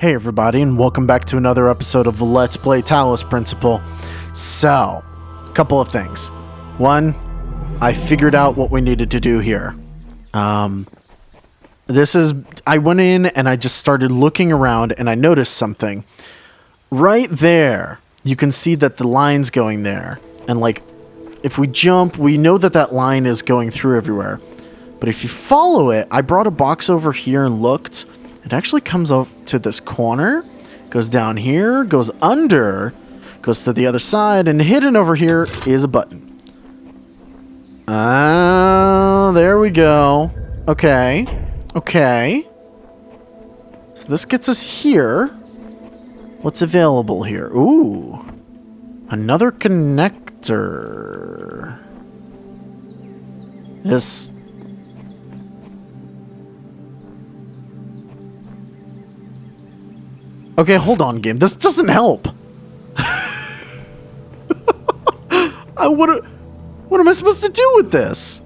Hey everybody, and welcome back to another episode of Let's Play Talos Principle. So, a couple of things. One, I figured out what we needed to do here. I went in and I just started looking around and I noticed something. Right there, you can see that the line's going there. And like, if we jump, we know that that line is going through everywhere. But if you follow it, I brought a box over here and looked. It actually comes up to this corner, goes down here, goes under, goes to the other side, and hidden over here is a button. Oh, there we go. Okay. So this gets us here. What's available here? Ooh. Another connector. This... Okay, hold on, game. This doesn't help. What am I supposed to do with this?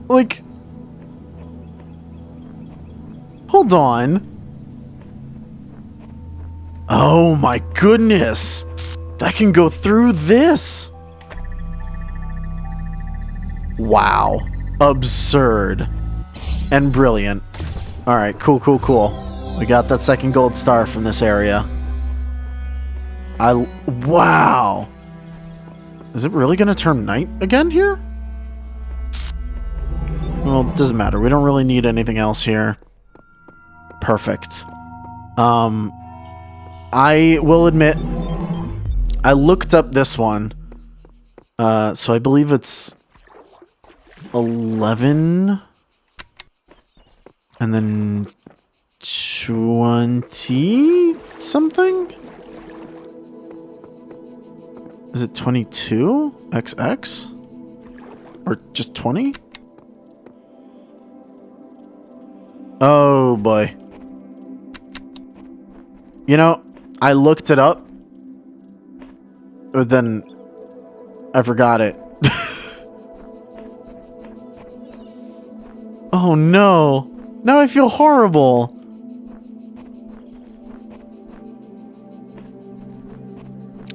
Like... Hold on. Oh my goodness. That can go through this. Wow. Absurd. And brilliant. Alright, cool. We got that second gold star from this area. Wow! Is it really gonna turn night again here? Well, it doesn't matter. We don't really need anything else here. Perfect. I will admit, I looked up this one. So I believe it's 11... And then 20 something? Is it 22 XX? Or just 20? Oh boy. You know, I looked it up, but then I forgot it. Oh no. Now I feel horrible.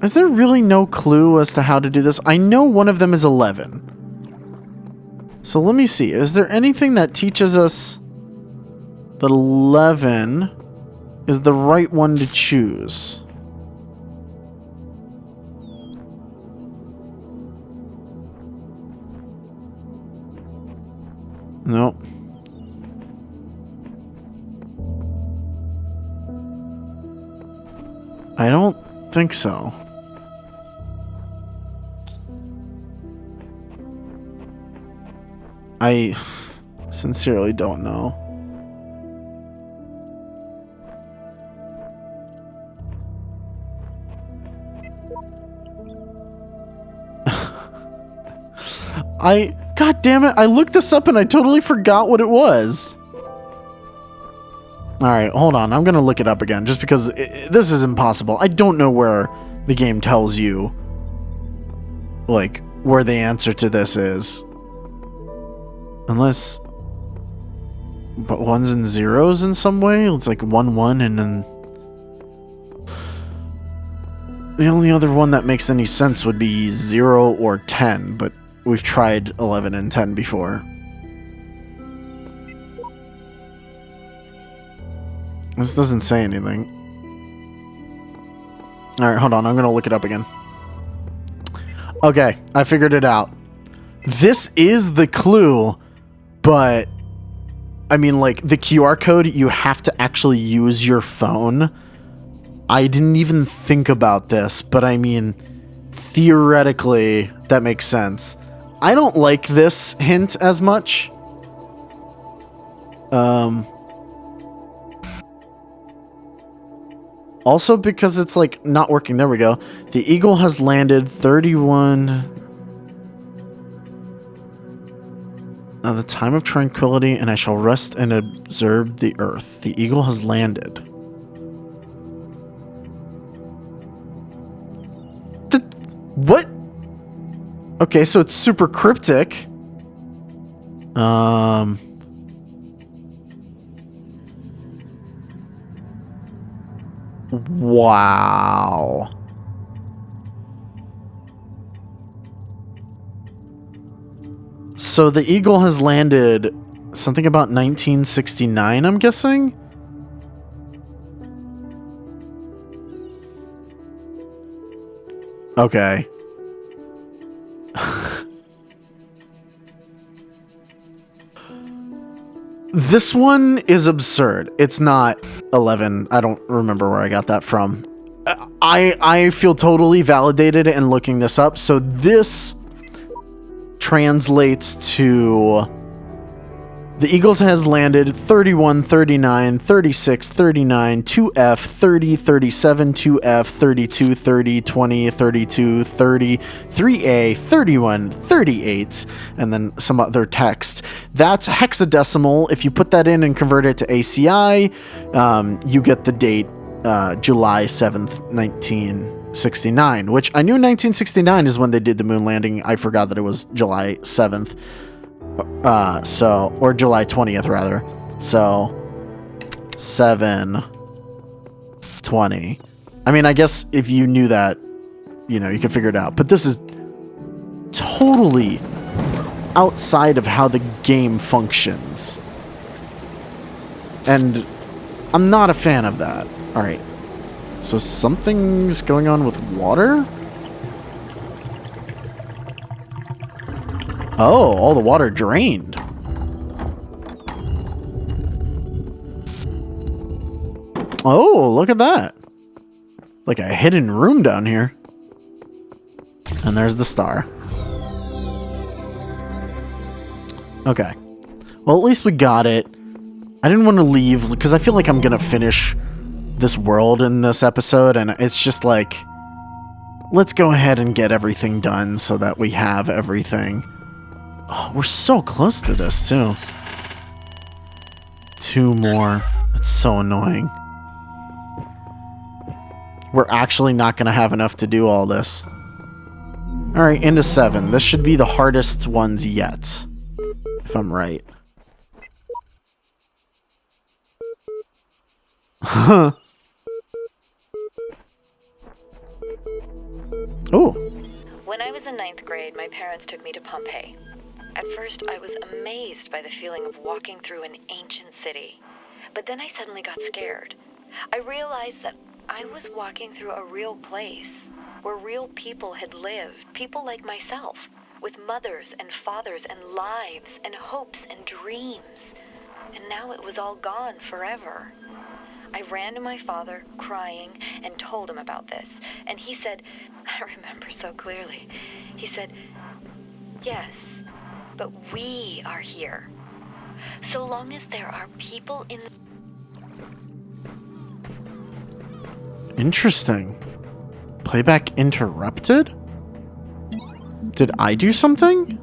Is there really no clue as to how to do this? I know one of them is 11. So let me see. Is there anything that teaches us that 11 is the right one to choose? Nope. I don't think so. I sincerely don't know. God damn it, I looked this up and I totally forgot what it was. Alright, hold on. I'm gonna look it up again, just because this is impossible. I don't know where the game tells you, like, where the answer to this is. Unless... But ones and zeros in some way? It's like 1, 1, and then... The only other one that makes any sense would be 0 or 10, but we've tried 11 and 10 before. This doesn't say anything. Alright, hold on. I'm gonna look it up again. Okay, I figured it out. This is the clue, but... I mean, like, the QR code, you have to actually use your phone. I didn't even think about this, but I mean, theoretically, that makes sense. I don't like this hint as much. Also because it's, like, not working. There we go. The eagle has landed 31... the time of tranquility, and I shall rest and observe the earth. The eagle has landed. What? Okay, so it's super cryptic. Wow. So the Eagle has landed something about 1969, I'm guessing? Okay. This one is absurd. It's not 11. I don't remember where I got that from. I feel totally validated in looking this up. So this translates to the Eagles has landed 31, 39, 36, 39, 2F, 30, 37, 2F, 32, 30, 20, 32, 30, 3A, 31, 38, and then some other text. That's hexadecimal. If you put that in and convert it to ACI, you get the date July 7th, 1969, which I knew 1969 is when they did the moon landing. I forgot that it was July 7th. Or July 20th rather. So 7/20. I mean, I guess if you knew that, you know, you could figure it out. But this is totally outside of how the game functions. And I'm not a fan of that. All right. So something's going on with water? Oh, all the water drained. Oh, look at that. Like a hidden room down here. And there's the star. Okay. Well, at least we got it. I didn't want to leave because I feel like I'm going to finish this world in this episode. And it's just like, let's go ahead and get everything done so that we have everything. Oh, we're so close to this, too. 2 more. That's so annoying. We're actually not going to have enough to do all this. Alright, into 7. This should be the hardest ones yet. If I'm right. Huh. Oh. When I was in 9th grade, my parents took me to Pompeii. At first, I was amazed by the feeling of walking through an ancient city. But then I suddenly got scared. I realized that I was walking through a real place, where real people had lived, people like myself, with mothers and fathers and lives and hopes and dreams. And now it was all gone forever. I ran to my father, crying, and told him about this. And he said, I remember so clearly, he said, yes, but we are here. So long as there are people in the... Interesting. Playback interrupted? Did I do something?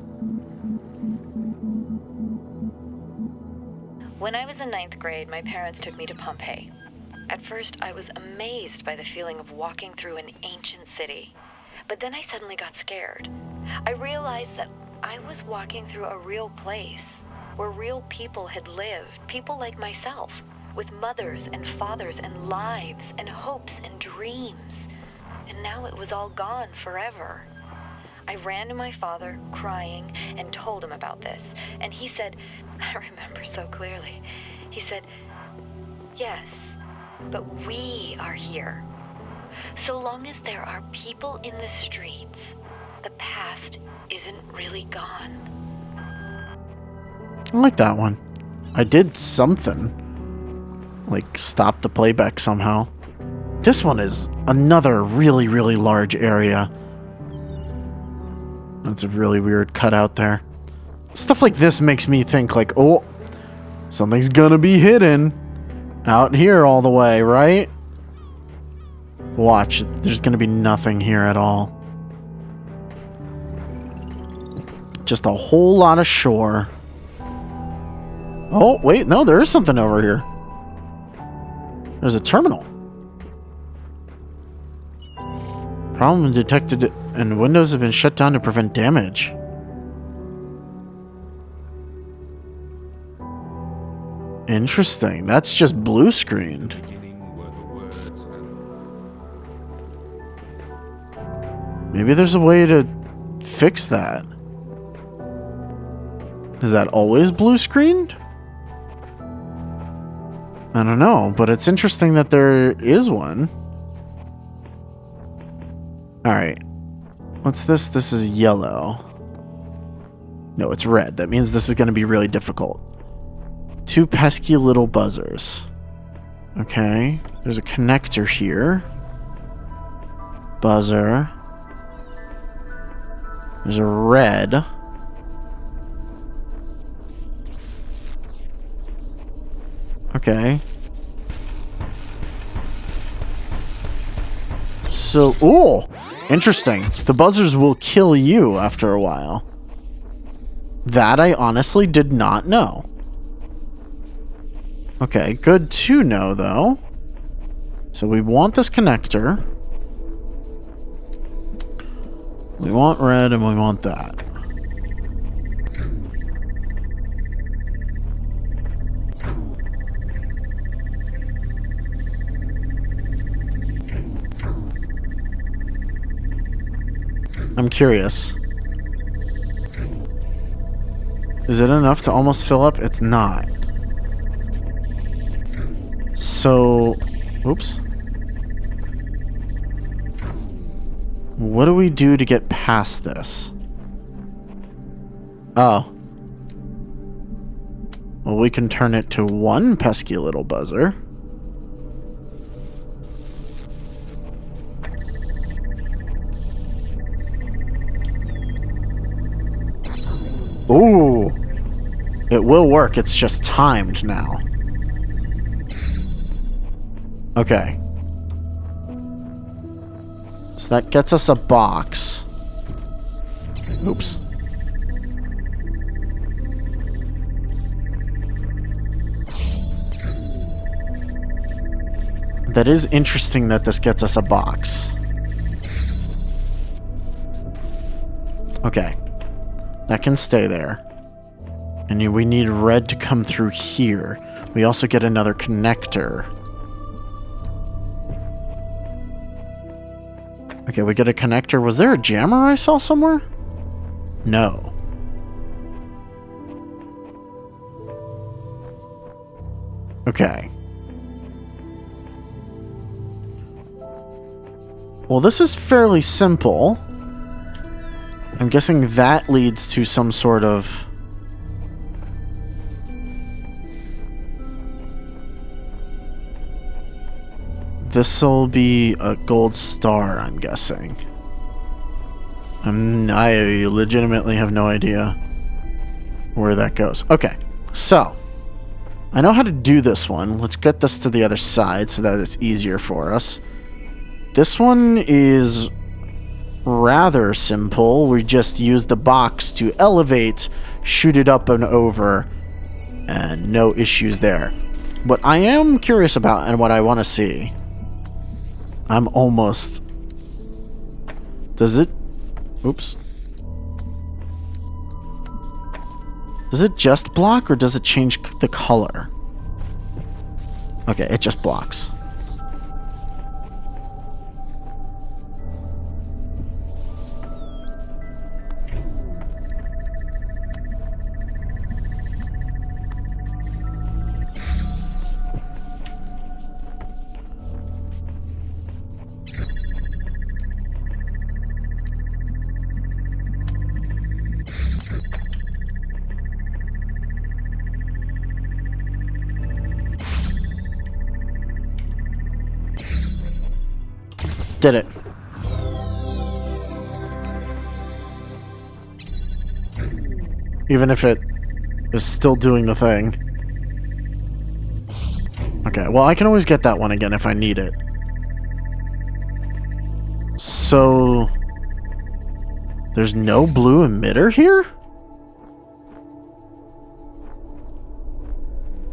When I was in 9th grade, my parents took me to Pompeii. At first, I was amazed by the feeling of walking through an ancient city. But then I suddenly got scared. I realized that I was walking through a real place, where real people had lived, people like myself, with mothers and fathers and lives and hopes and dreams. And now it was all gone forever. I ran to my father, crying, and told him about this. And he said, I remember so clearly, he said, yes, but we are here. So long as there are people in the streets, the past isn't really gone. I like that one. I did something. Like, stop the playback somehow. This one is another really, really large area. That's a really weird cutout there. Stuff like this makes me think like, oh, something's gonna be hidden out here all the way, right? Watch, there's gonna be nothing here at all. Just a whole lot of shore. Oh, wait, no, there is something over here. There's a terminal. Problem detected and windows have been shut down to prevent damage. Interesting. That's just blue screened. Beginning were the words and Maybe there's a way to fix that. Is that always blue screened? I don't know, but it's interesting that there is one. Alright. What's this? This is yellow. No, it's red. That means this is going to be really difficult. 2 pesky little buzzers. Okay. There's a connector here. Buzzer. There's a red. Okay. So, ooh! Interesting. The buzzers will kill you after a while. That I honestly did not know. Okay, good to know, though. So we want this connector. We want red and we want that. I'm curious. Is it enough to almost fill up? It's not. So, oops. What do we do to get past this? Oh. Well, we can turn it to 1 pesky little buzzer. Ooh. It will work, it's just timed now. Okay. So that gets us a box. Oops. That is interesting that this gets us a box. Okay. That can stay there. And we need red to come through here. We also get another connector. Okay, we get a connector. Was there a jammer I saw somewhere? No. Okay. Well, this is fairly simple. I'm guessing that leads to some sort of... This'll be a gold star, I'm guessing. I legitimately have no idea where that goes. Okay, so I know how to do this one. Let's get this to the other side so that it's easier for us. This one is rather simple. We just use the box to elevate, shoot it up and over, and no issues there. What I am curious about and what I want to see... I'm almost... Does it... Oops. Does it just block or does it change the color? Okay, it just blocks. Did it. Even if it is still doing the thing. Okay, well, I can always get that one again if I need it. So... There's no blue emitter here?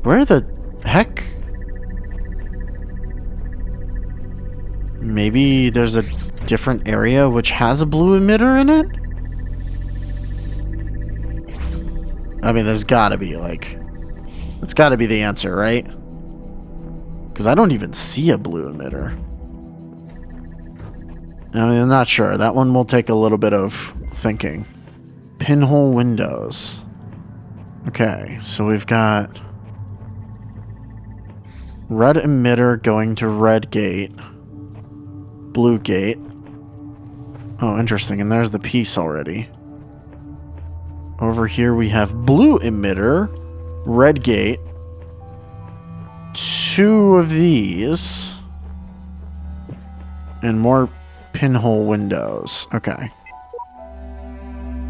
Where the heck? Maybe there's a different area which has a blue emitter in it? I mean, there's gotta be, like... It's gotta be the answer, right? Because I don't even see a blue emitter. I'm not sure. That one will take a little bit of thinking. Pinhole windows. Okay, so we've got red emitter going to red gate. Blue gate. Oh, interesting. And there's the piece already. Over here we have blue emitter, red gate. 2 of these. And more pinhole windows. Okay.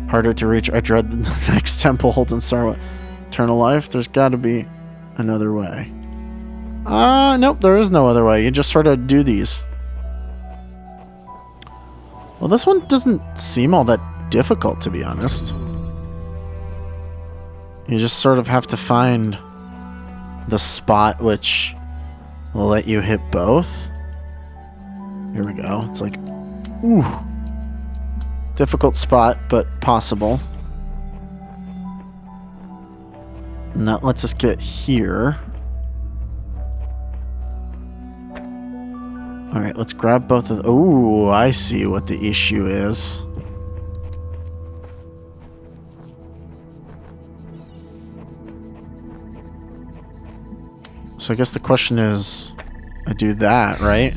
Harder to reach. I dread the next temple holds in Star Eternal Life. There's got to be another way. Nope, there is no other way. You just sort of do these. Well, this one doesn't seem all that difficult, to be honest. You just sort of have to find the spot which will let you hit both. Here we go. It's like, ooh. Difficult spot, but possible. And that lets us get here. Alright, let's grab both of... Ooh, I see what the issue is. So I guess the question is... I do that, right?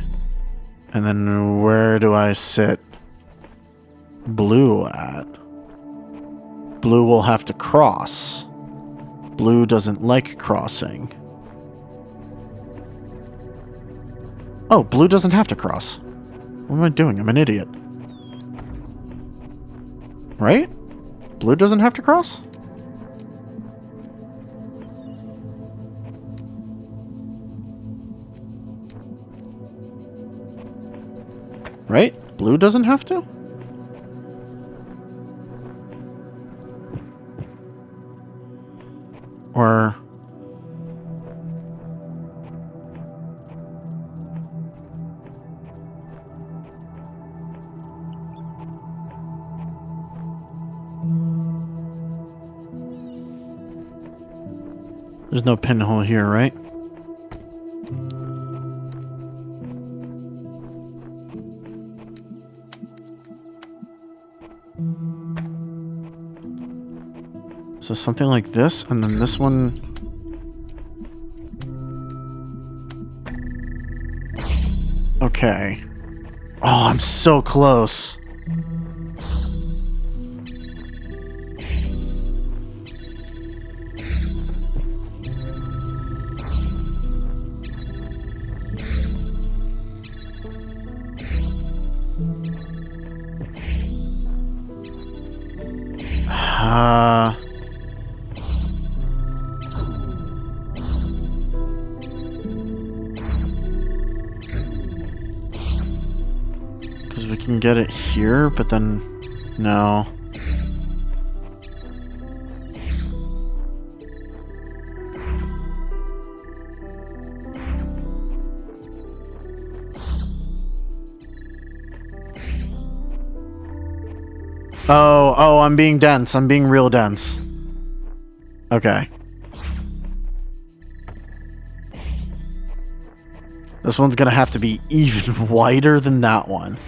And then where do I sit blue at? Blue will have to cross. Blue doesn't like crossing. Oh, blue doesn't have to cross. What am I doing? I'm an idiot. Right? Blue doesn't have to cross? Right? Blue doesn't have to? Or... There's no pinhole here, right? So something like this, and then this one... Okay. Oh, I'm so close. Because we can get it here, but then... No. Oh, I'm being dense. I'm being real dense. Okay. This one's gonna have to be even wider than that one.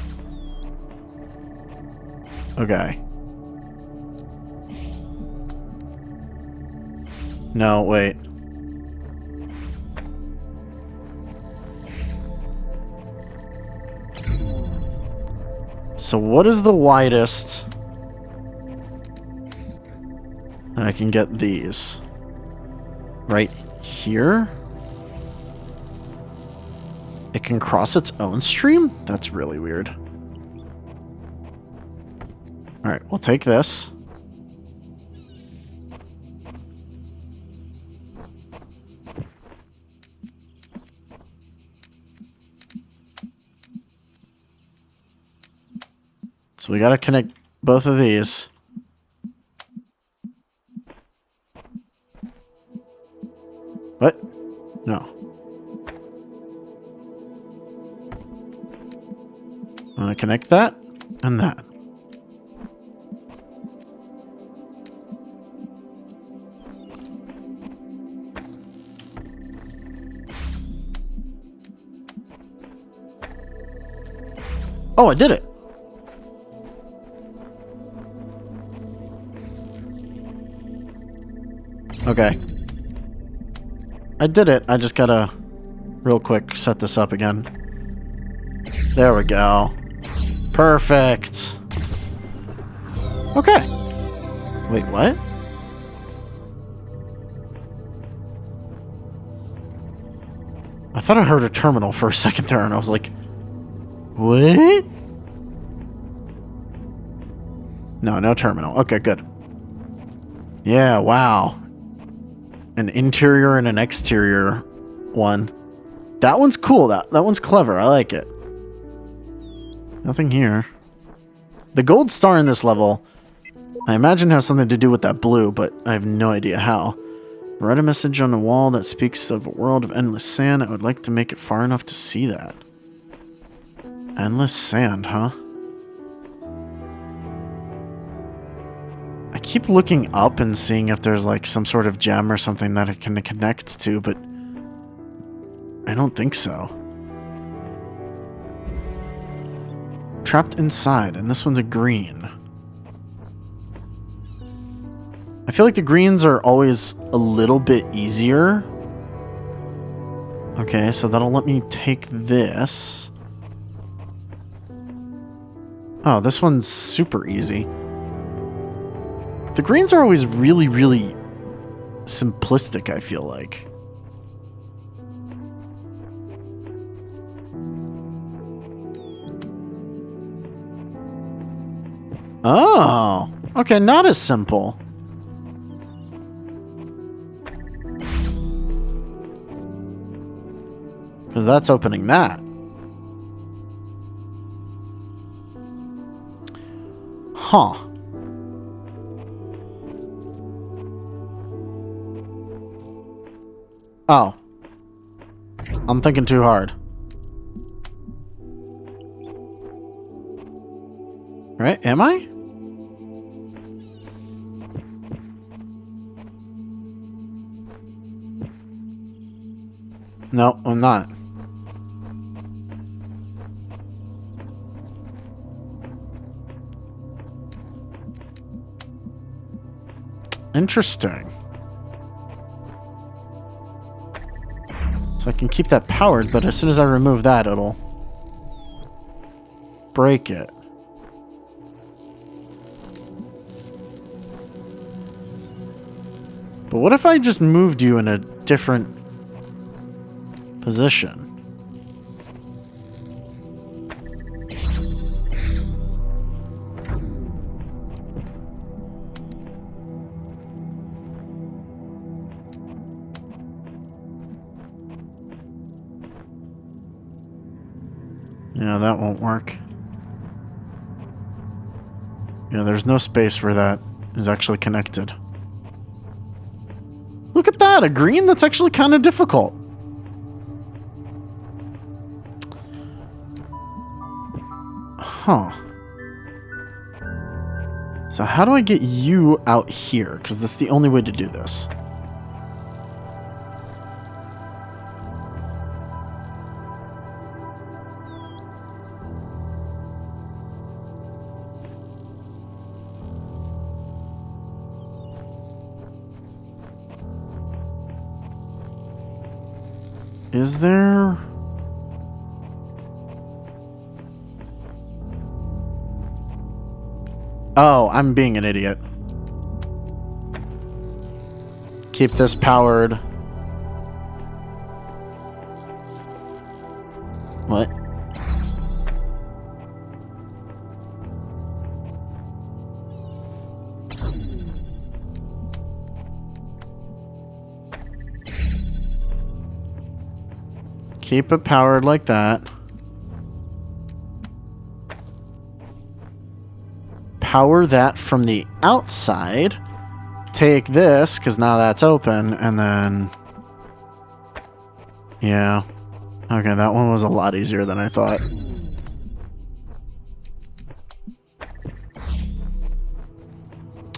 Okay. No, wait. So what is the widest? And I can get these. Right here? It can cross its own stream? That's really weird. Alright, we'll take this. So we gotta connect both of these. What? No. I'm gonna connect that and that. Oh, I did it. Okay. I did it. I just gotta real quick set this up again. There we go. Perfect. Okay. Wait, what? I thought I heard a terminal for a second there, and I was like, what? No, no terminal. Okay, good. Yeah, wow. An interior and an exterior one. That one's cool. That one's clever. I like it. Nothing here. The gold star in this level, I imagine has something to do with that blue, but I have no idea how. Read a message on the wall that speaks of a world of endless sand. I would like to make it far enough to see that. Endless sand, huh? I keep looking up and seeing if there's like some sort of gem or something that it can connect to, but I don't think so. Trapped inside, and this one's a green. I feel like the greens are always a little bit easier. Okay, so that'll let me take this. Oh, this one's super easy. The greens are always really, really simplistic, I feel like. Oh, okay, not as simple. Because that's opening that. Huh. Oh. I'm thinking too hard. Right? Am I? No, I'm not. Interesting. So I can keep that powered, but as soon as I remove that, it'll break it. But what if I just moved you in a different position? Yeah, that won't work. Yeah, there's no space where that is actually connected. Look at that, a green? That's actually kind of difficult. Huh. So how do I get you out here? Because that's the only way to do this. Is there... Oh, I'm being an idiot. Keep this powered. What? Keep it powered like that. Power that from the outside. Take this, because now that's open, and then... Yeah. Okay, that one was a lot easier than I thought.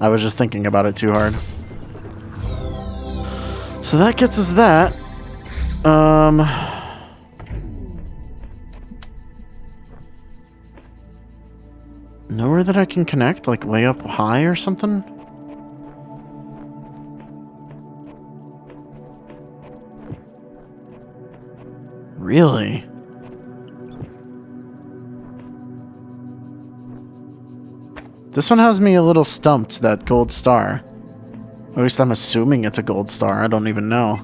I was just thinking about it too hard. So that gets us that. Nowhere that I can connect, like way up high or something? Really? This one has me a little stumped, that gold star. At least I'm assuming it's a gold star. I don't even know.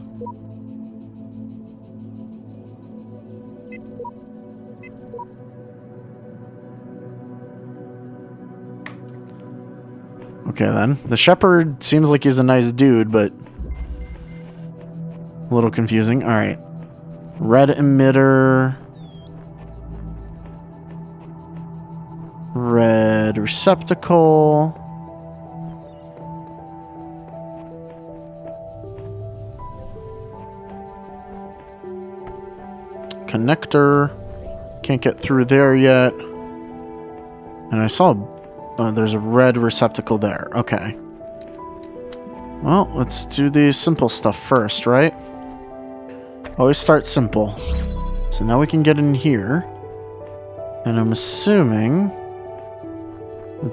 Okay then. The shepherd seems like he's a nice dude, but a little confusing. Alright. Red emitter. Red receptacle. Connector. Can't get through there yet. And I saw there's a red receptacle there. Okay. Well, let's do the simple stuff first, right? Always start simple. So now we can get in here. And I'm assuming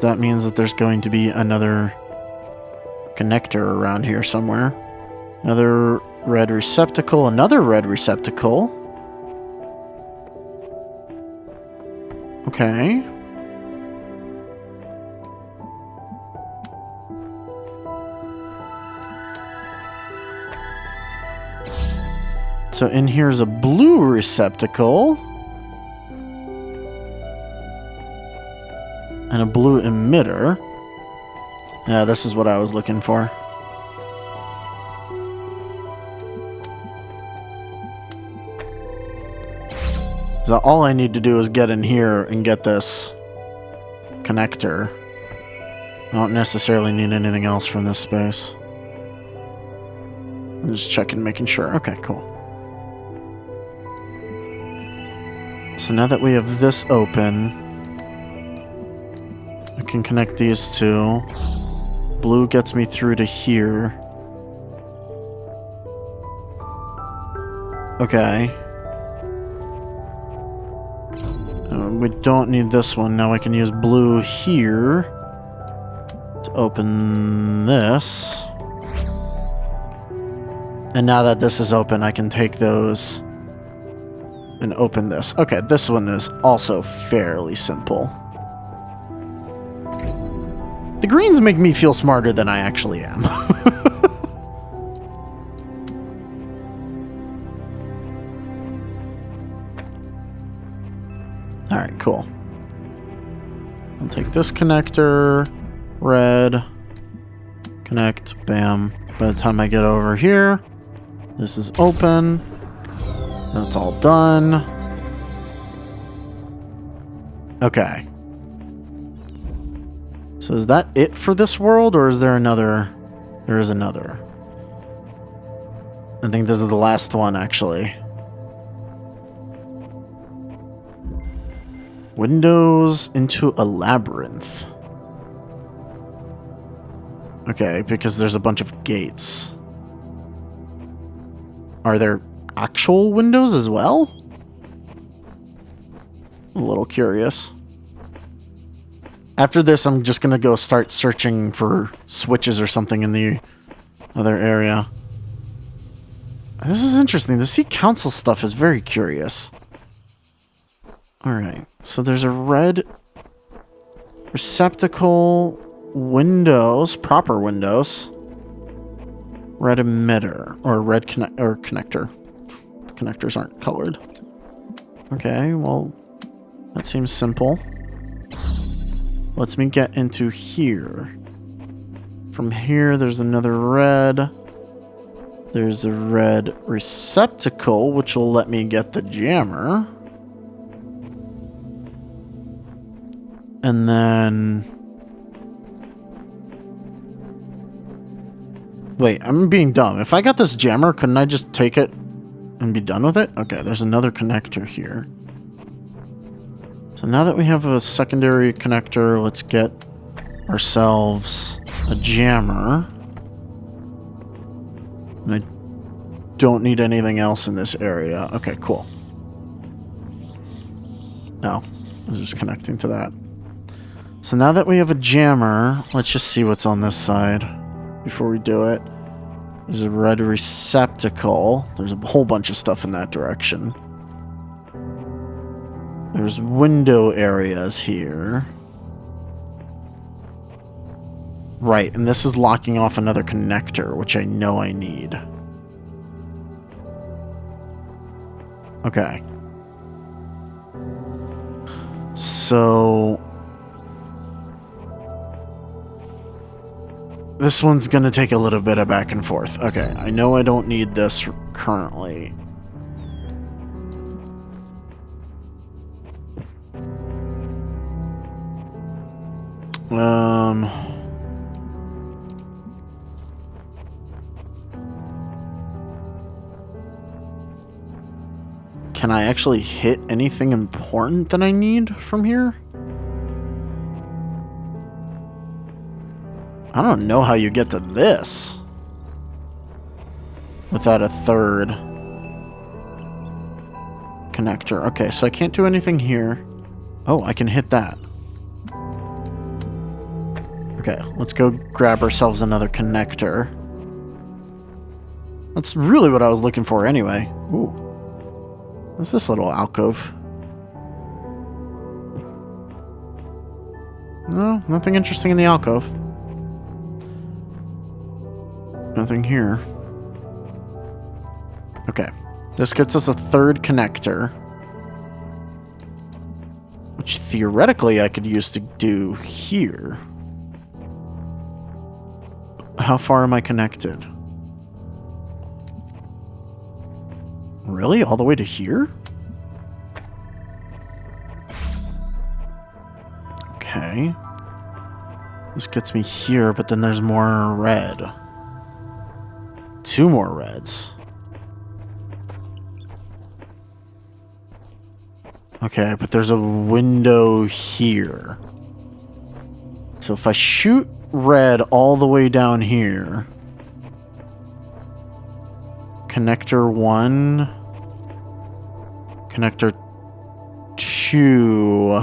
that means that there's going to be another connector around here somewhere. Another red receptacle, another red receptacle. Okay. So in here's a blue receptacle. And a blue emitter. Yeah, this is what I was looking for. So all I need to do is get in here and get this connector. I don't necessarily need anything else from this space. I'm just checking, making sure. Okay, cool. So now that we have this open, I can connect these two. Blue gets me through to here. Okay. We don't need this one. Now I can use blue here to open this. And now that this is open, I can take those and open this. Okay, this one is also fairly simple. The greens make me feel smarter than I actually am. Alright, cool. I'll take this connector, red, connect, bam. By the time I get over here, this is open. That's all done. Okay. So is that it for this world, or is there another? There is another. I think this is the last one, actually. Windows into a labyrinth. Okay, because there's a bunch of gates. Are there actual windows as well? I'm a little curious. After this, I'm just gonna go start searching for switches or something in the other area. This is interesting. The Sea Council stuff is very curious. Alright, so there's a red receptacle, windows, proper windows, red emitter, or red connector. The connectors aren't colored. Okay, well, that seems simple. Lets me get into here. From here, there's another red. There's a red receptacle, which will let me get the jammer. And then... Wait, I'm being dumb. If I got this jammer, couldn't I just take it and be done with it? Okay, there's another connector here. So now that we have a secondary connector, let's get ourselves a jammer. And I don't need anything else in this area. Okay, cool. No, I was just connecting to that. So now that we have a jammer, let's just see what's on this side before we do it. There's a red receptacle. There's a whole bunch of stuff in that direction. There's window areas here. Right, and this is locking off another connector, which I know I need. Okay. So... this one's gonna take a little bit of back and forth. Okay, I know I don't need this currently. Can I actually hit anything important that I need from here? I don't know how you get to this without a third connector. Okay, so I can't do anything here. Oh, I can hit that. Okay, let's go grab ourselves another connector. That's really what I was looking for anyway. Ooh. What's this little alcove? No, nothing interesting in the alcove. Nothing here. Okay. This gets us a third connector. Which theoretically I could use to do here. How far am I connected? Really? All the way to here? Okay. This gets me here, but then there's more red. 2 more reds. Okay, but there's a window here. So if I shoot red all the way down here... Connector 1... Connector 2...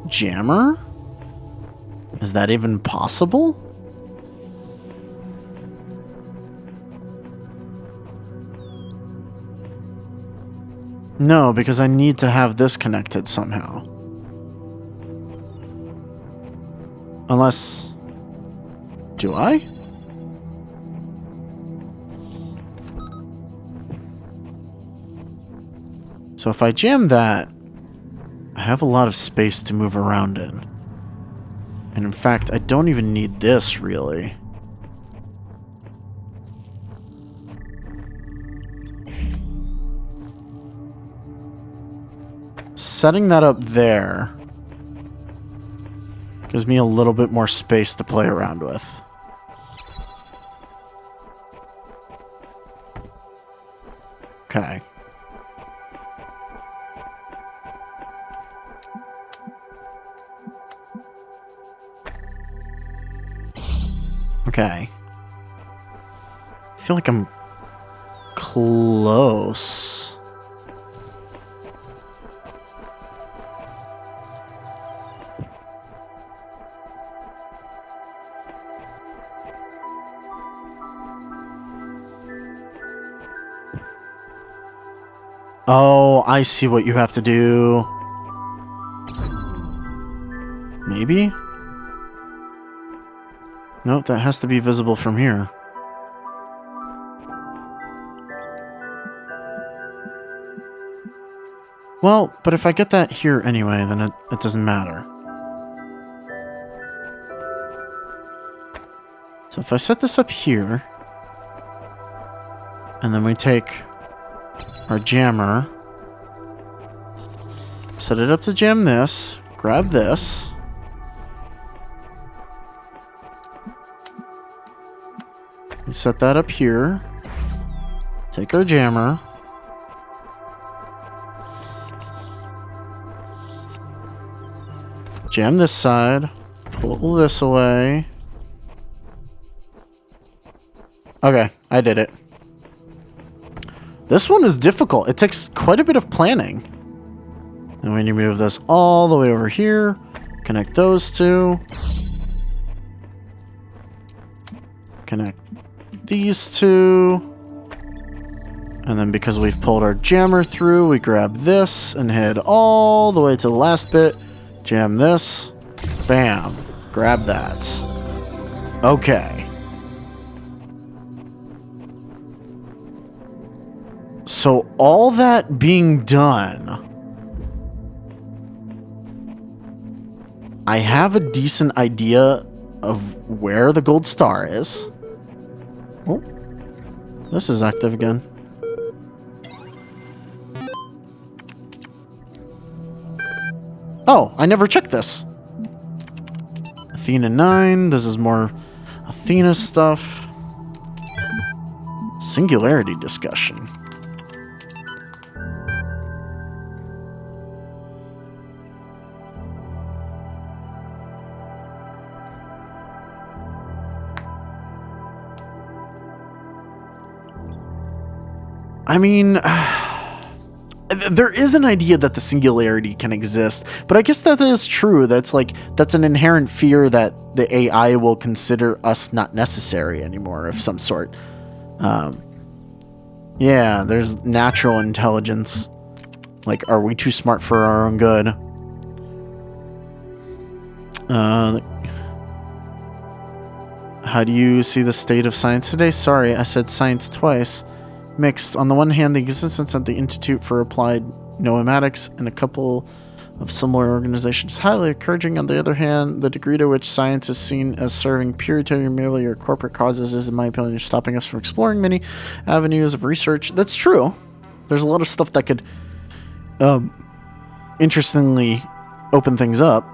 Jammer? Is that even possible? No, because I need to have this connected somehow. Unless... do I? So if I jam that, I have a lot of space to move around in. And in fact, I don't even need this, really. Setting that up there gives me a little bit more space to play around with. Okay. Okay. I feel like I'm close. Oh, I see what you have to do. Maybe? Nope, that has to be visible from here. Well, but if I get that here anyway, then it doesn't matter. So if I set this up here, and then we take our jammer, set it up to jam this, grab this, and set that up here, take our jammer, jam this side, pull this away. Okay, I did it. This one is difficult. It takes quite a bit of planning. And when you move this all the way over here, connect those two. Connect these two. And then because we've pulled our jammer through, we grab this and head all the way to the last bit. Jam this. Bam. Grab that. Okay. So all that being done, I have a decent idea of where the gold star is. Oh, this is active again. Oh, I never checked this. Athena 9. This is more Athena stuff. Singularity discussion. I mean, there is an idea that the singularity can exist, but I guess that is true. That's an inherent fear that the AI will consider us not necessary anymore of some sort. Yeah, there's natural intelligence. Like, are we too smart for our own good? How do you see the state of science today? Sorry, I said science twice. Mixed. On the one hand, the existence of the Institute for Applied Noematics and a couple of similar organizations is highly encouraging. On the other hand, the degree to which science is seen as serving purely merely or corporate causes is, in my opinion, stopping us from exploring many avenues of research. That's true. There's a lot of stuff that could, interestingly, open things up.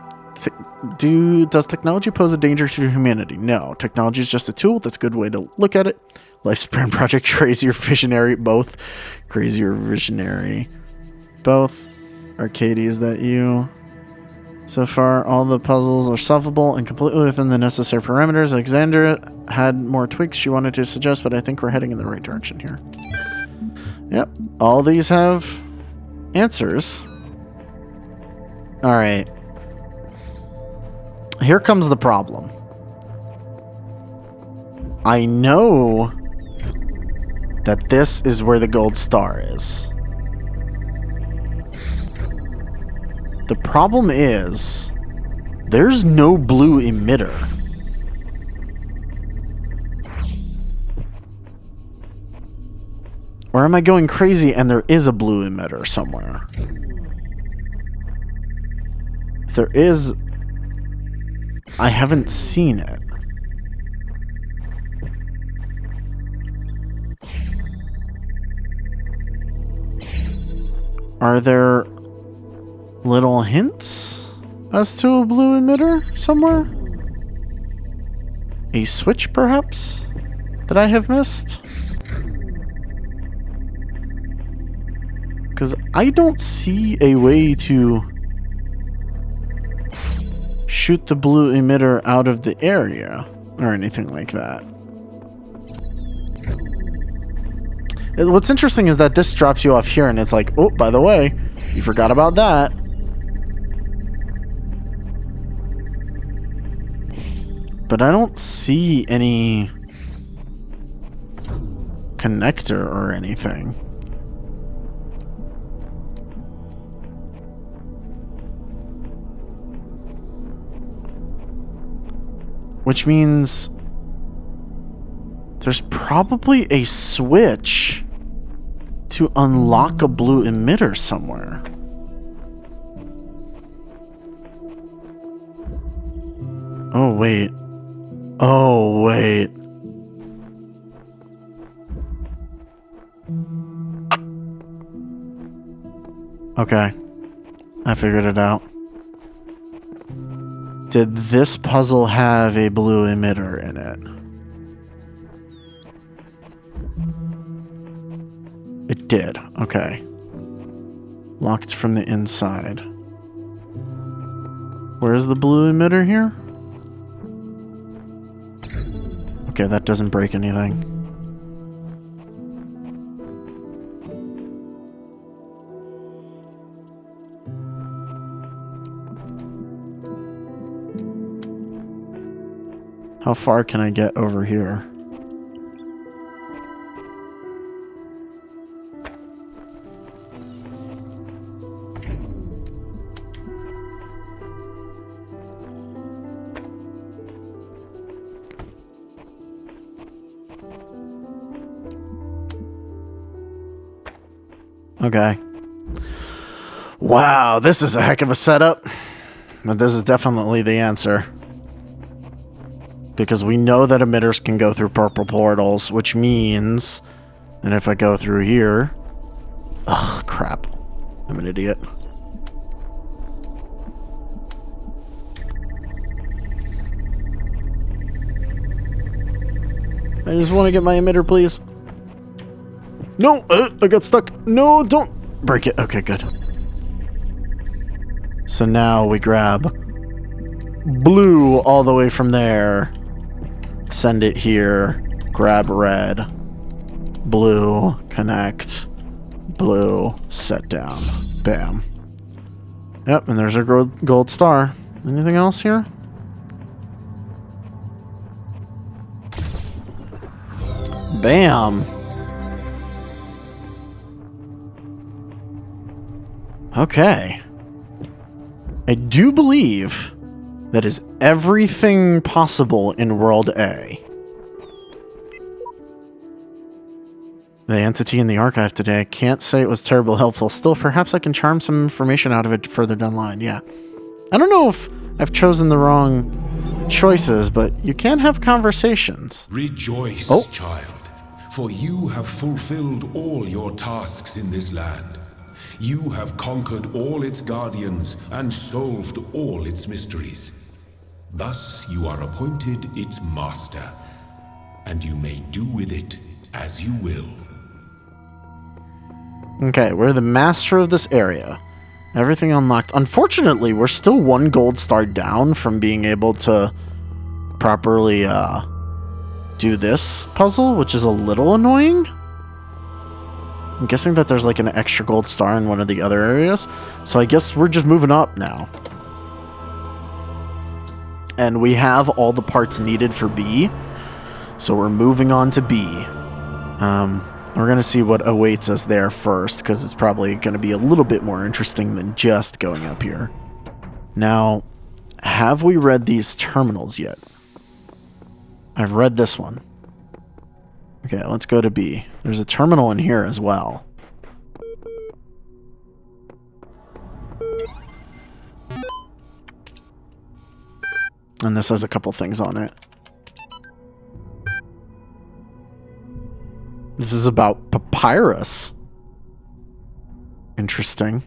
Does technology pose a danger to humanity? No. Technology is just a tool. That's a good way to look at it. Lifespan Project, crazy or visionary? Both. Crazy or visionary? Both. Arcady, is that you? So far, all the puzzles are solvable and completely within the necessary parameters. Alexandra had more tweaks she wanted to suggest, but I think we're heading in the right direction here. Yep. All these have answers. Alright. Here comes the problem. I know that this is where the gold star is. The problem is, there's no blue emitter. Or am I going crazy and there is a blue emitter somewhere? If there is, I haven't seen it. Are there little hints as to a blue emitter somewhere? A switch, perhaps, that I have missed? Because I don't see a way to shoot the blue emitter out of the area or anything like that. What's interesting is that this drops you off here and it's like, oh, by the way, you forgot about that. But I don't see any connector or anything. Which means there's probably a switch to unlock a blue emitter somewhere. Oh, wait. Oh, wait. Okay. I figured it out. Did this puzzle have a blue emitter in it? It did. Okay. Locked from the inside. Where's the blue emitter here? Okay, that doesn't break anything. How far can I get over here? Okay. Wow, this is a heck of a setup. But this is definitely the answer. Because we know that emitters can go through purple portals, which means... And if I go through here... Ugh, crap. I'm an idiot. I just want to get my emitter, please. No! I got stuck. No, don't break it. Okay, good. So now we grab blue all the way from there. Send it here. Grab red. Blue. Connect. Blue. Set down. Bam. Yep, and there's our gold star. Anything else here? Bam. Okay. I do believe that is everything possible in World A. The entity in the archive today, I can't say it was terribly helpful. Still, perhaps I can charm some information out of it further down the line. Yeah. I don't know if I've chosen the wrong choices, but you can have conversations. Rejoice, child, for you have fulfilled all your tasks in this land. You have conquered all its guardians and solved all its mysteries. Thus you are appointed its master, and you may do with it as you will. Okay, we're the master of this area. Everything unlocked. Unfortunately, we're still one gold star down from being able to properly do this puzzle, which is a little annoying. I'm guessing that there's like an extra gold star in one of the other areas. So I guess we're just moving up now. And we have all the parts needed for B. So we're moving on to B. We're going to see what awaits us there first, because it's probably going to be a little bit more interesting than just going up here. Now, have we read these terminals yet? I've read this one. Okay, let's go to B. There's a terminal in here as well. And this has a couple things on it. This is about papyrus. Interesting.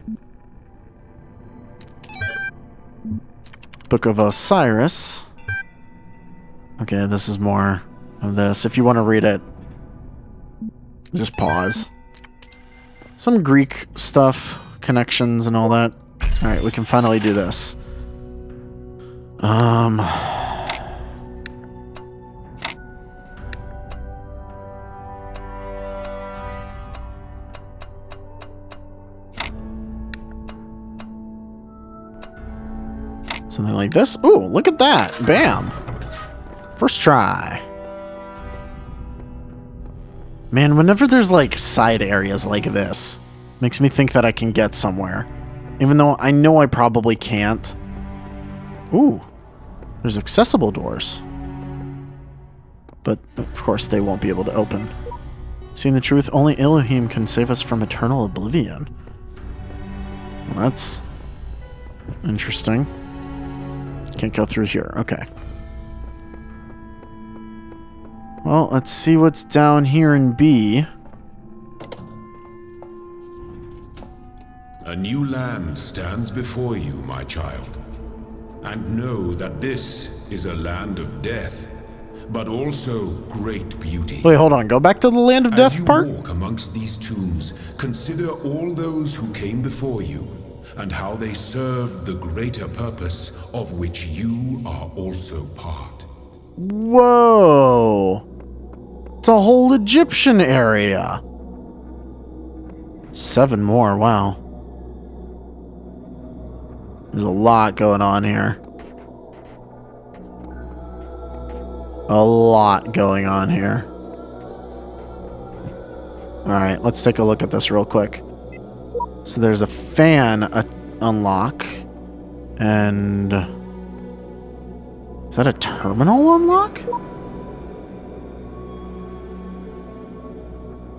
Book of Osiris. Okay, this is more of this. If you want to read it, just pause. Some Greek stuff, connections and all that. Alright, we can finally do this. Something like this. Ooh, look at that. Bam. First try. Man, whenever there's like side areas like this, makes me think that I can get somewhere. Even though I know I probably can't. Ooh, there's accessible doors. But, of course, they won't be able to open. Seeing the truth, only Elohim can save us from eternal oblivion. Well, that's interesting. Can't go through here. Okay. Well, let's see what's down here in B. A new land stands before you, my child. And know that this is a land of death, but also great beauty. Wait, hold on. Go back to the land of death part? As you walk amongst these tombs, consider all those who came before you, and how they served the greater purpose of which you are also part. Whoa. It's a whole Egyptian area. 7 more, wow. There's a lot going on here. A lot going on here. Alright, let's take a look at this real quick. So there's a fan unlock. And... is that a terminal unlock?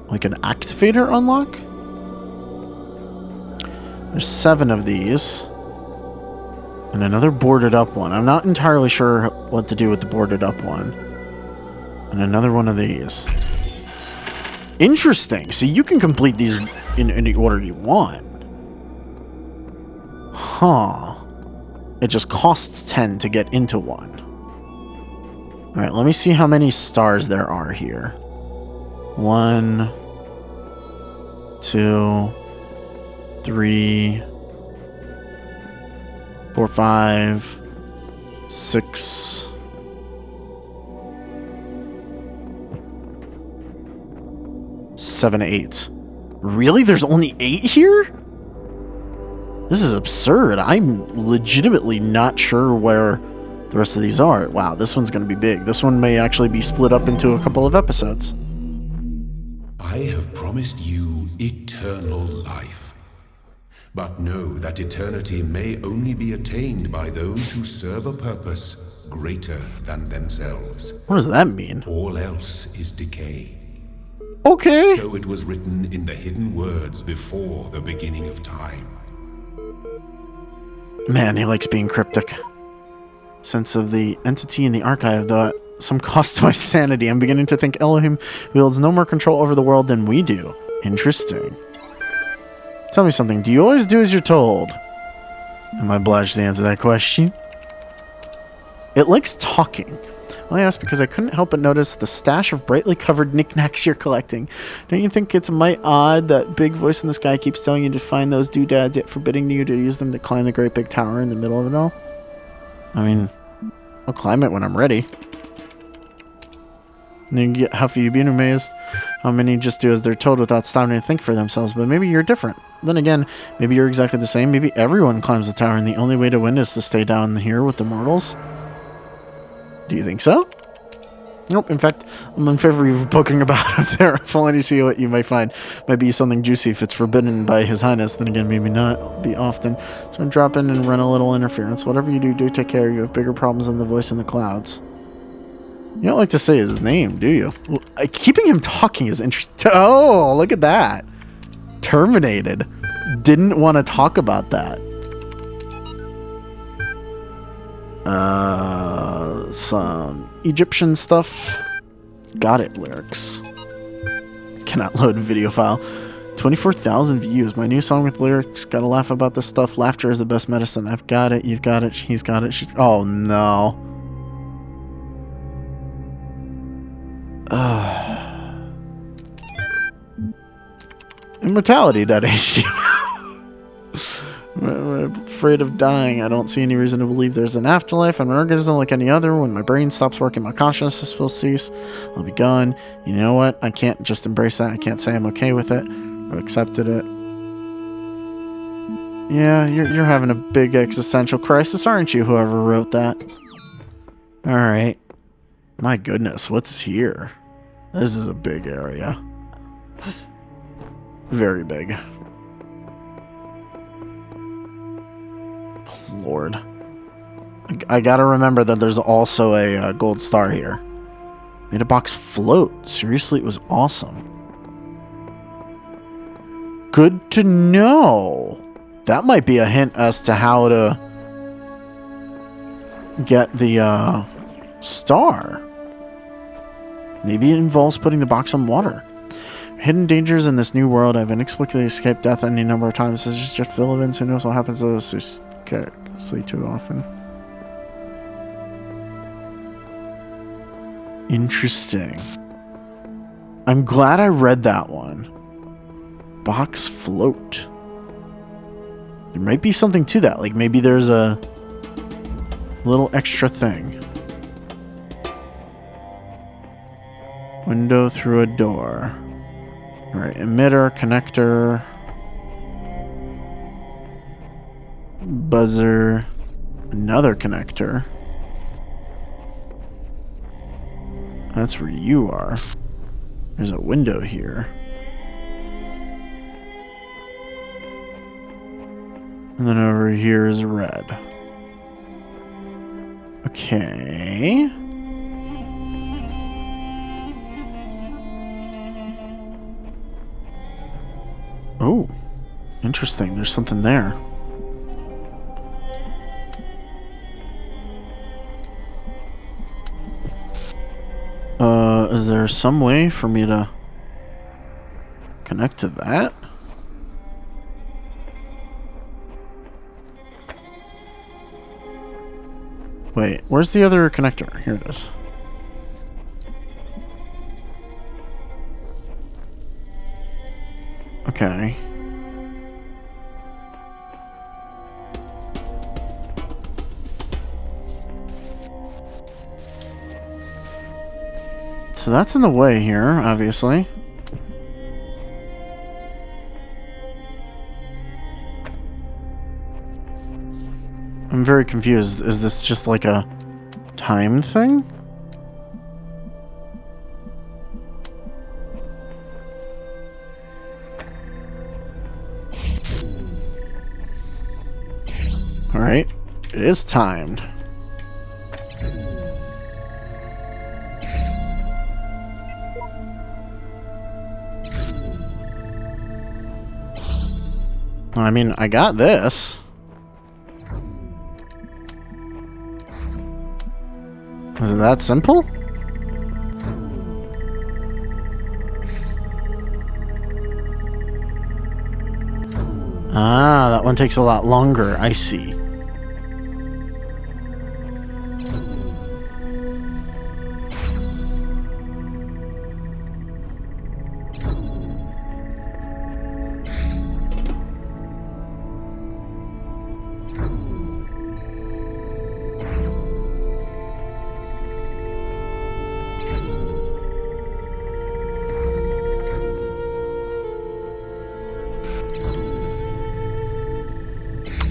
Like an activator unlock? There's 7 of these. And another boarded up one. I'm not entirely sure what to do with the boarded up one. And another one of these. Interesting. So you can complete these in any order you want. Huh. It just costs 10 to get into one. Alright, let me see how many stars there are here. 1, 2, 3, 4, 5, 6. 7, 8. Really? There's only 8 here? This is absurd. I'm legitimately not sure where the rest of these are. Wow, this one's going to be big. This one may actually be split up into a couple of episodes. I have promised you eternal life. But know that eternity may only be attained by those who serve a purpose greater than themselves. What does that mean? All else is decay. Okay. So it was written in the hidden words before the beginning of time. Man, he likes being cryptic. Sense of the entity in the archive, though, at some cost to my sanity. I'm beginning to think Elohim wields no more control over the world than we do. Interesting. Tell me something. Do you always do as you're told? Am I obliged to answer that question? It likes talking. Well, I asked because I couldn't help but notice the stash of brightly covered knickknacks you're collecting. Don't you think it's might odd that big voice in the sky keeps telling you to find those doodads, yet forbidding you to use them to climb the great big tower in the middle of it all? I mean, I'll climb it when I'm ready. And then you get huffy, you've been amazed how many just do as they're told without stopping to think for themselves, but maybe you're different. Then again, maybe you're exactly the same. Maybe everyone climbs the tower and the only way to win is to stay down here with the mortals. Do you think so? Nope. In fact, I'm in favor of poking about up there. If only to see what you might find. Might be something juicy if it's forbidden by His Highness. Then again, maybe not be often. So drop in and run a little interference. Whatever you do, do take care. You have bigger problems than the voice in the clouds. You don't like to say his name, do you? Well, keeping him talking is interesting. Oh, look at that. Terminated. Didn't want to talk about that. Some Egyptian stuff. Got it, lyrics. Cannot load video file. 24,000 views. My new song with lyrics. Gotta laugh about this stuff. Laughter is the best medicine. I've got it. You've got it. He's got it. She's... Oh, no. Immortality.html. I'm afraid of dying. I don't see any reason to believe there's an afterlife. I'm an organism like any other. When my brain stops working, my consciousness will cease. I'll be gone. You know what? I can't just embrace that. I can't say I'm okay with it. I've accepted it. Yeah, you're having a big existential crisis, aren't you, whoever wrote that? Alright. My goodness, what's here? This is a big area. Very big. Lord. I gotta remember that there's also a gold star here. Made a box float. Seriously, it was awesome. Good to know. That might be a hint as to how to get the star. Maybe it involves putting the box on water. Hidden dangers in this new world. I've inexplicably escaped death any number of times. This is just full of events. Who knows what happens to those who sleep too often. Interesting. I'm glad I read that one. Box float. There might be something to that. Like maybe there's a little extra thing. Window through a door. Alright, emitter, connector. Buzzer. Another connector. That's where you are. There's a window here. And then over here is red. Okay. Oh. Interesting. There's something there. Is there some way for me to connect to that? Wait, where's the other connector? Here it is. Okay. So that's in the way here, obviously. I'm very confused. Is this just like a time thing? Alright. It is timed. I mean, I got this. Is it that simple? Ah, that one takes a lot longer. I see.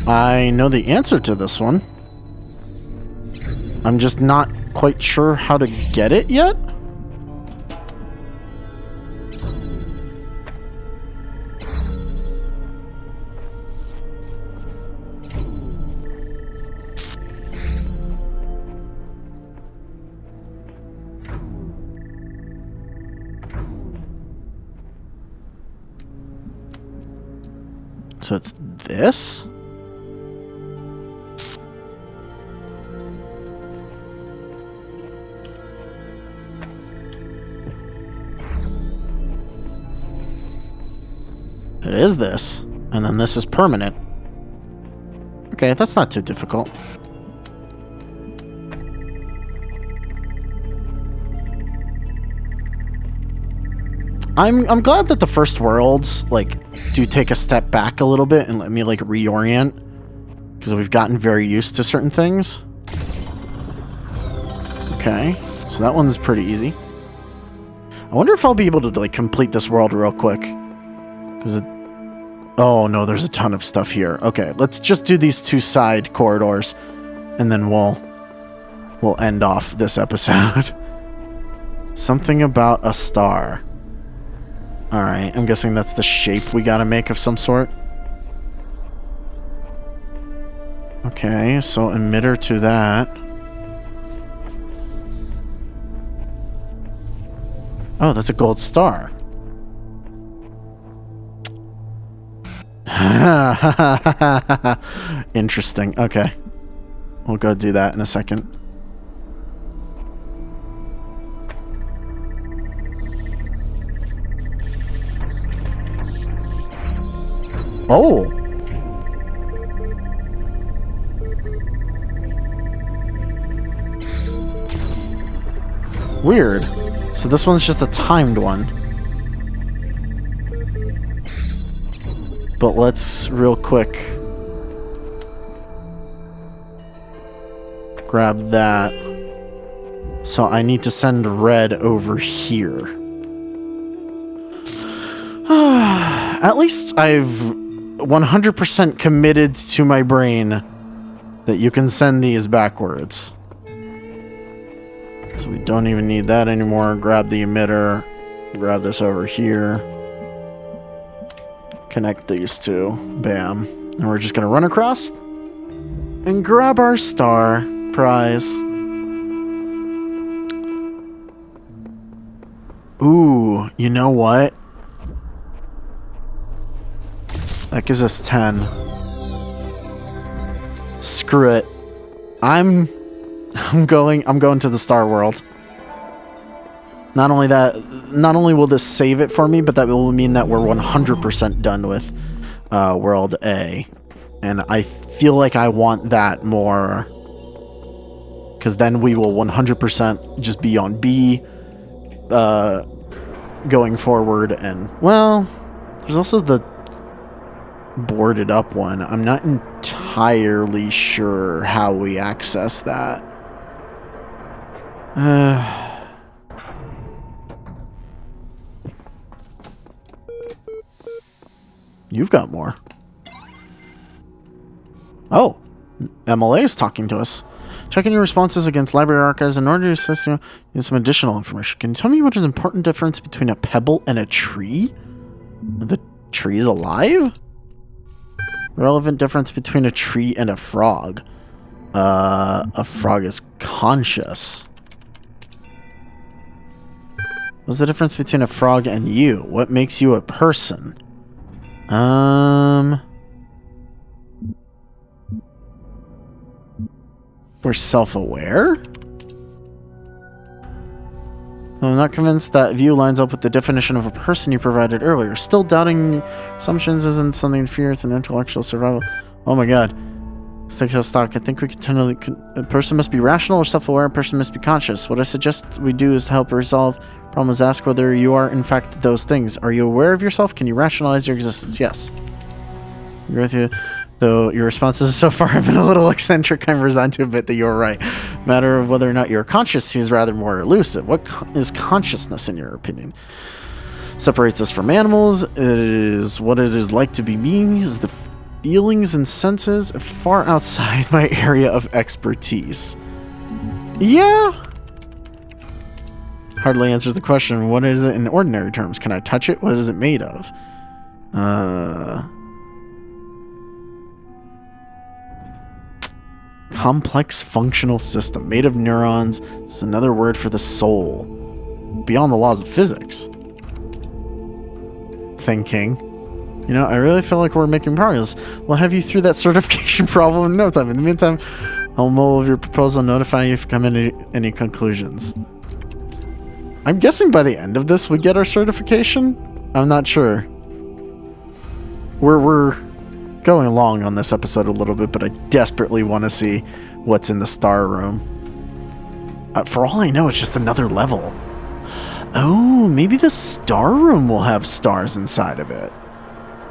I know the answer to this one. I'm just not quite sure how to get it yet. So it's this? It is this. And then this is permanent. Okay, that's not too difficult. I'm glad that the first worlds, like, do take a step back a little bit and let me, like, reorient. Because we've gotten very used to certain things. Okay, so that one's pretty easy. I wonder if I'll be able to, like, complete this world real quick. Because it... Oh, no, there's a ton of stuff here. Okay, let's just do these two side corridors. And then we'll end off this episode. Something about a star. Alright, I'm guessing that's the shape we gotta make of some sort. Okay, so emitter to that. Oh, that's a gold star. Interesting. Okay. We'll go do that in a second. Oh! Weird. So this one's just a timed one. But let's real quick grab that. So I need to send red over here. At least I've 100% committed to my brain that you can send these backwards. So we don't even need that anymore. Grab the emitter. Grab this over here. Connect these two. Bam. And we're just going to run across and grab our star prize. Ooh, you know what? That gives us 10. Screw it. I'm going to the Star World. Not only will this save it for me, but that will mean that we're 100% done with World A. And I feel like I want that more, because then we will 100% just be on B going forward. And, well, there's also the boarded up one. I'm not entirely sure how we access that. You've got more. Oh, MLA is talking to us. Checking your responses against library archives in order to assist you in some additional information. Can you tell me what is the important difference between a pebble and a tree? The tree's alive? Relevant difference between a tree and a frog. A frog is conscious. What's the difference between a frog and you? What makes you a person? We're self-aware? I'm not convinced that view lines up with the definition of a person you provided earlier. Still doubting assumptions isn't something to fear, it's an intellectual survival. Oh my god. Let's take a stock. I think we can a person must be rational or self-aware, a person must be conscious. What I suggest we do is to help resolve problems. Ask whether you are in fact those things. Are you aware of yourself? Can you rationalize your existence? Yes. I agree with you. Though your responses so far have been a little eccentric, I'm resigned to admit that you're right. Matter of whether or not you're conscious seems rather more elusive. What is consciousness, in your opinion? Separates us from animals. It is what it is like to be me. Is the feelings and senses far outside my area of expertise. Yeah. Hardly answers the question. What is it in ordinary terms? Can I touch it? What is it made of? Complex functional system made of neurons. It's another word for the soul. Beyond the laws of physics. Thinking. You know, I really feel like we're making progress. We'll have you through that certification problem in no time. In the meantime, I'll mull over your proposal and notify you if you come to any conclusions. I'm guessing by the end of this we get our certification? I'm not sure. We're going along on this episode a little bit, but I desperately want to see what's in the star room. For all I know, it's just another level. Oh, maybe the star room will have stars inside of it.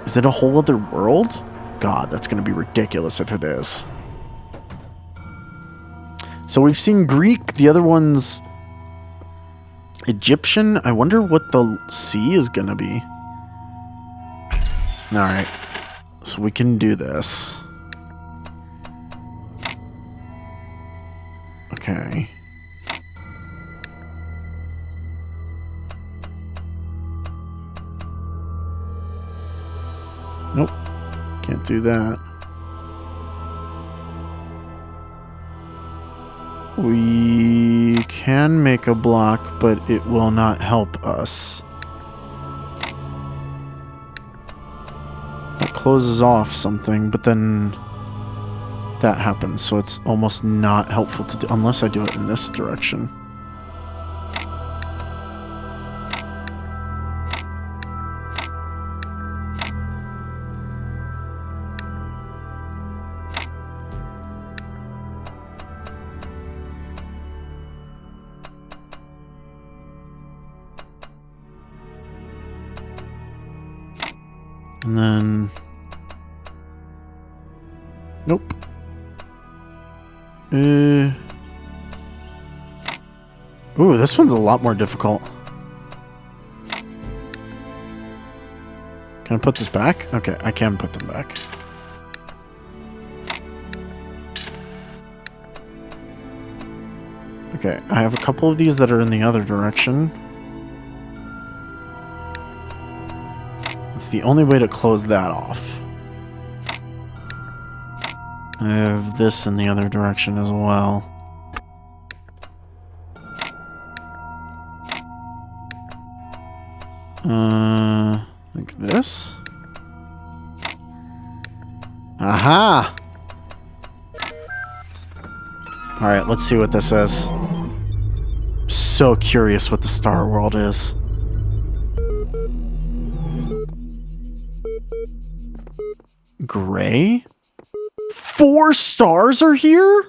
Is it a whole other world? God, that's going to be ridiculous if it is. So we've seen Greek. The other one's Egyptian. I wonder what the sea is going to be. Alright. So we can do this. Okay. Nope. Can't do that. We can make a block, but it will not help us. That closes off something, but then that happens, so it's almost not helpful to do unless I do it in this direction. And then... Nope. Ooh, this one's a lot more difficult. Can I put this back? Okay, I can put them back. Okay, I have a couple of these that are in the other direction. It's the only way to close that off. I have this in the other direction as well. Like this. Aha! Alright, let's see what this is. So curious what the Star World is. Gray? 4 stars are here?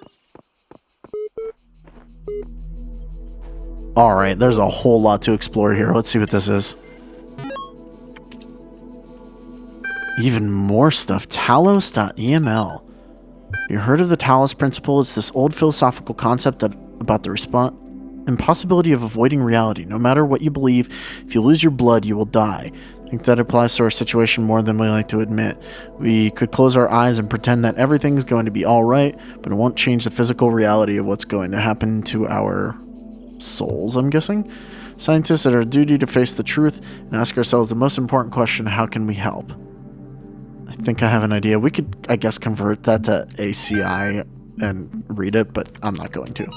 Alright, there's a whole lot to explore here. Let's see what this is. Even more stuff. Talos.eml. You heard of the Talos Principle? It's this old philosophical concept that about the impossibility of avoiding reality. No matter what you believe, if you lose your blood, you will die. I think that applies to our situation more than we like to admit. We could close our eyes and pretend that everything's going to be alright, but it won't change the physical reality of what's going to happen to our souls, I'm guessing. Scientists, it our duty to face the truth and ask ourselves the most important question: how can we help? I think I have an idea. We could, I guess, convert that to ACI and read it, but I'm not going to.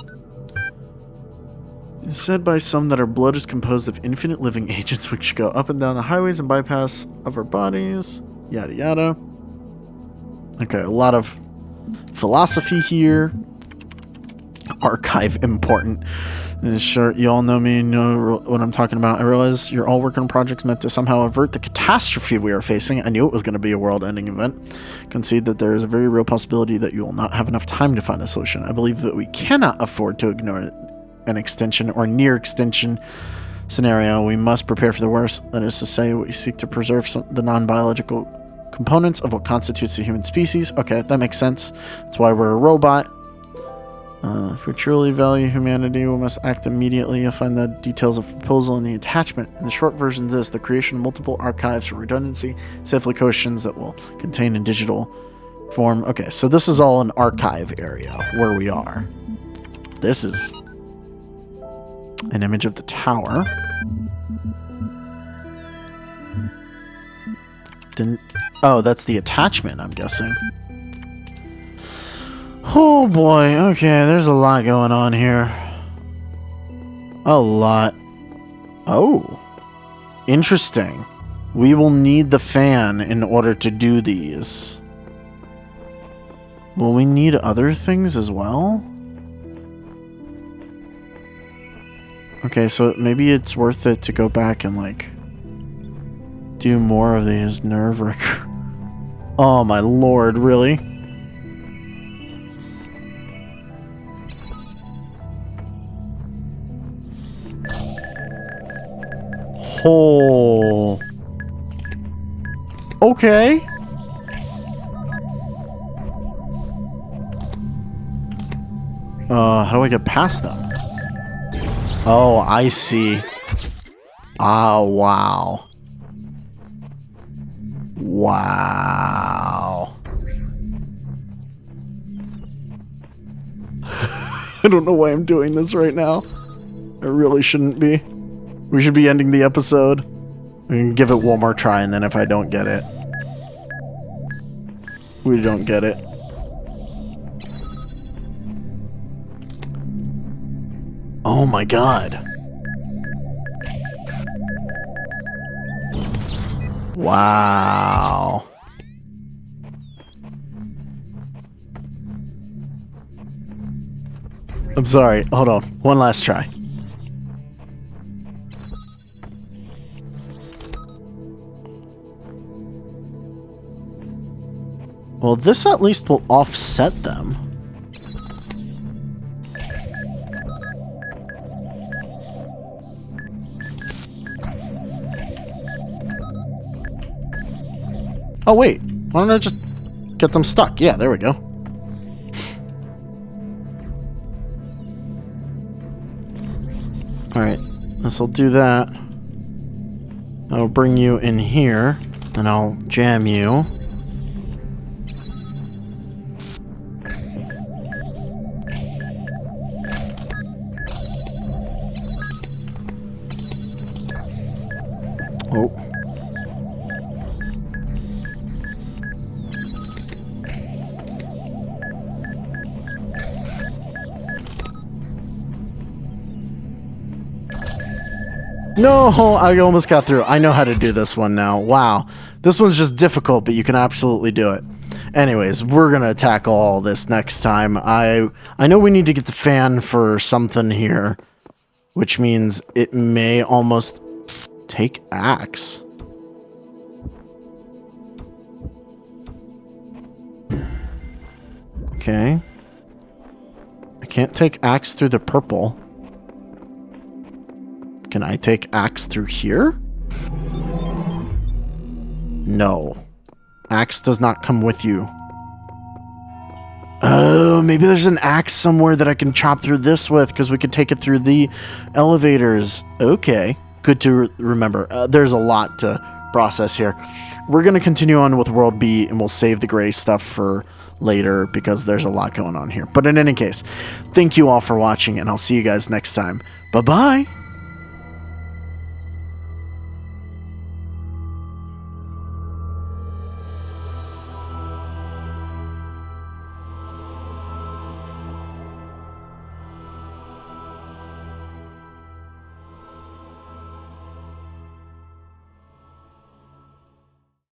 It's said by some that our blood is composed of infinite living agents which go up and down the highways and bypass of our bodies. Yada yada. Okay, a lot of philosophy here. Archive important. Sure, you all know me, know what I'm talking about. I realize you're all working on projects meant to somehow avert the catastrophe we are facing. I knew it was going to be a world-ending event. Concede that there is a very real possibility that you will not have enough time to find a solution. I believe that we cannot afford to ignore an extinction or near extinction scenario. We must prepare for the worst. That is to say, we seek to preserve the non-biological components of what constitutes the human species. Okay, that makes sense. That's why we're a robot. If we truly value humanity, we must act immediately. You'll find the details of the proposal in the attachment. And the short version is this: the creation of multiple archives for redundancy, safe locations that will contain in digital form. Okay, so this is all an archive area where we are. This is an image of the tower. Oh, that's the attachment, I'm guessing. Oh boy, okay, there's a lot going on here. A lot. Oh, interesting. We will need the fan in order to do these. Will we need other things as well? Okay, so maybe it's worth it to go back and, like, do more of these nerve wrecker. Oh my lord, really? Oh. Okay. How do I get past them? Oh, I see. Ah, wow. Wow. I don't know why I'm doing this right now. I really shouldn't be. We should be ending the episode. We can give it one more try, and then if I don't get it, we don't get it. Oh my god. Wow. I'm sorry. Hold on. One last try. Well, this at least will offset them. Oh, wait. Why don't I just get them stuck? Yeah, there we go. Alright, this will do that. I'll bring you in here, and I'll jam you. Oh. No, I almost got through. I know how to do this one now. Wow. This one's just difficult, but you can absolutely do it. Anyways, we're gonna tackle all this next time. I know we need to get the fan for something here, which means it may almost take axe. Okay. I can't take axe through the purple. Can I take axe through here? No. Axe does not come with you. Oh, maybe there's an axe somewhere that I can chop through this with, because we could take it through the elevators. Okay. Good to remember. There's a lot to process here. We're going to continue on with World B, and we'll save the gray stuff for later, because there's a lot going on here. But in any case, thank you all for watching, and I'll see you guys next time. Bye-bye!